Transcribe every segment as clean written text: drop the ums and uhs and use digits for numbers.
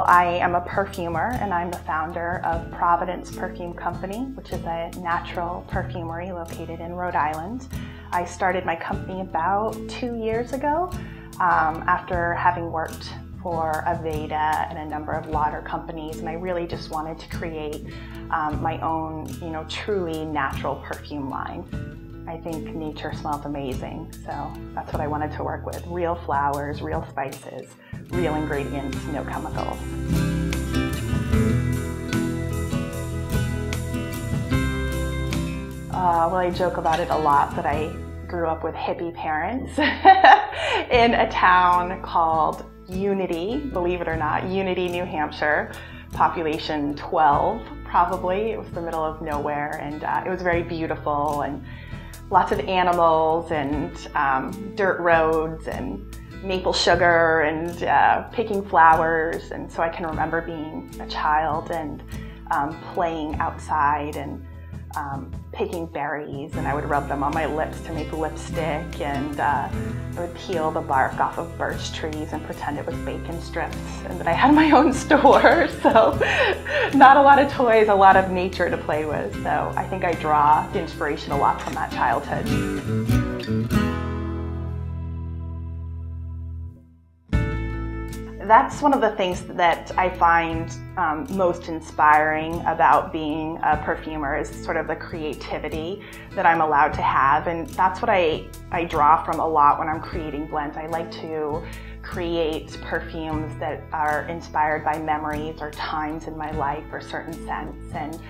I am a perfumer and I'm the founder of Providence Perfume Company, which is a natural perfumery located in Rhode Island. I started my company about 2 years ago after having worked for Aveda and a number of water companies, and I really just wanted to create my own, truly natural perfume line. I think nature smells amazing, so that's what I wanted to work with. Real flowers, real spices, real ingredients, no chemicals. Well, I joke about it a lot that I grew up with hippie parents in a town called Unity, believe it or not, Unity, New Hampshire, population 12 probably. It was the middle of nowhere, and it was very beautiful, and lots of animals and dirt roads and maple sugar and picking flowers. And so I can remember being a child and playing outside and picking berries, and I would rub them on my lips to make lipstick, and I would peel the bark off of birch trees and pretend it was bacon strips, and that I had my own store. So not a lot of toys, a lot of nature to play with. So I think I draw inspiration a lot from that childhood. That's one of the things that I find most inspiring about being a perfumer, is sort of the creativity that I'm allowed to have, and that's what I draw from a lot when I'm creating blends. I like to create perfumes that are inspired by memories or times in my life or certain scents, and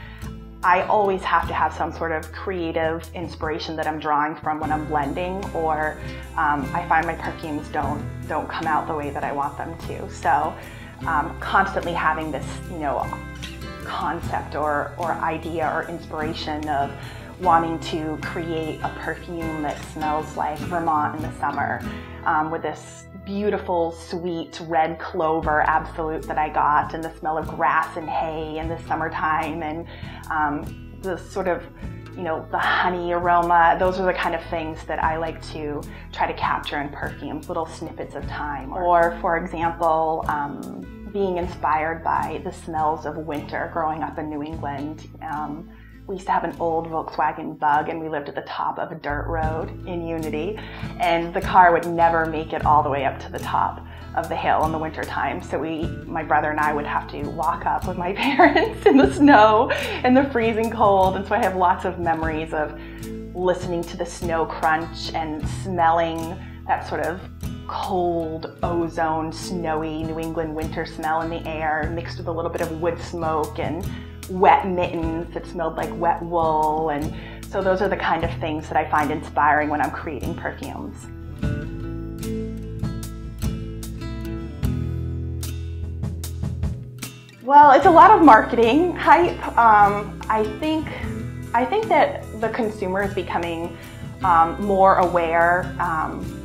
I always have to have some sort of creative inspiration that I'm drawing from when I'm blending, or I find my perfumes don't come out the way that I want them to. So constantly having this, concept or idea or inspiration of wanting to create a perfume that smells like Vermont in the summer, with this beautiful, sweet red clover absolute that I got, and the smell of grass and hay in the summertime, and the sort of, the honey aroma. Those are the kind of things that I like to try to capture in perfumes, little snippets of time. Or for example, being inspired by the smells of winter growing up in New England. We used to have an old Volkswagen Bug, and we lived at the top of a dirt road in Unity, and the car would never make it all the way up to the top of the hill in the wintertime. So my brother and I would have to walk up with my parents in the snow and the freezing cold. And so I have lots of memories of listening to the snow crunch and smelling that sort of cold, ozone, snowy New England winter smell in the air, mixed with a little bit of wood smoke and wet mittens that smelled like wet wool. And so those are the kind of things that I find inspiring when I'm creating perfumes. Well, it's a lot of marketing hype. I think that the consumer is becoming more aware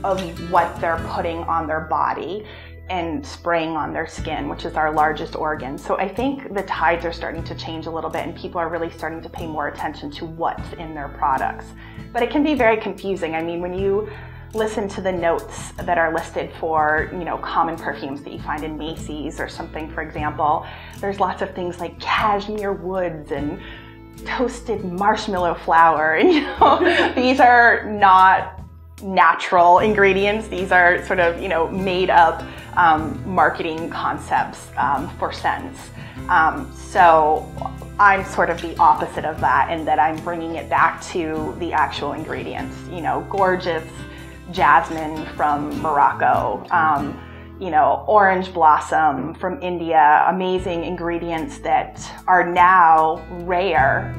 of what they're putting on their body and spraying on their skin, which is our largest organ. So I think the tides are starting to change a little bit, and people are really starting to pay more attention to what's in their products. But it can be very confusing. I mean, when you listen to the notes that are listed for, common perfumes that you find in Macy's or something, for example, there's lots of things like cashmere woods and toasted marshmallow flour. And, these are not natural ingredients. These are sort of, made up marketing concepts for scents. So I'm sort of the opposite of that, in that I'm bringing it back to the actual ingredients. Gorgeous jasmine from Morocco, orange blossom from India, amazing ingredients that are now rare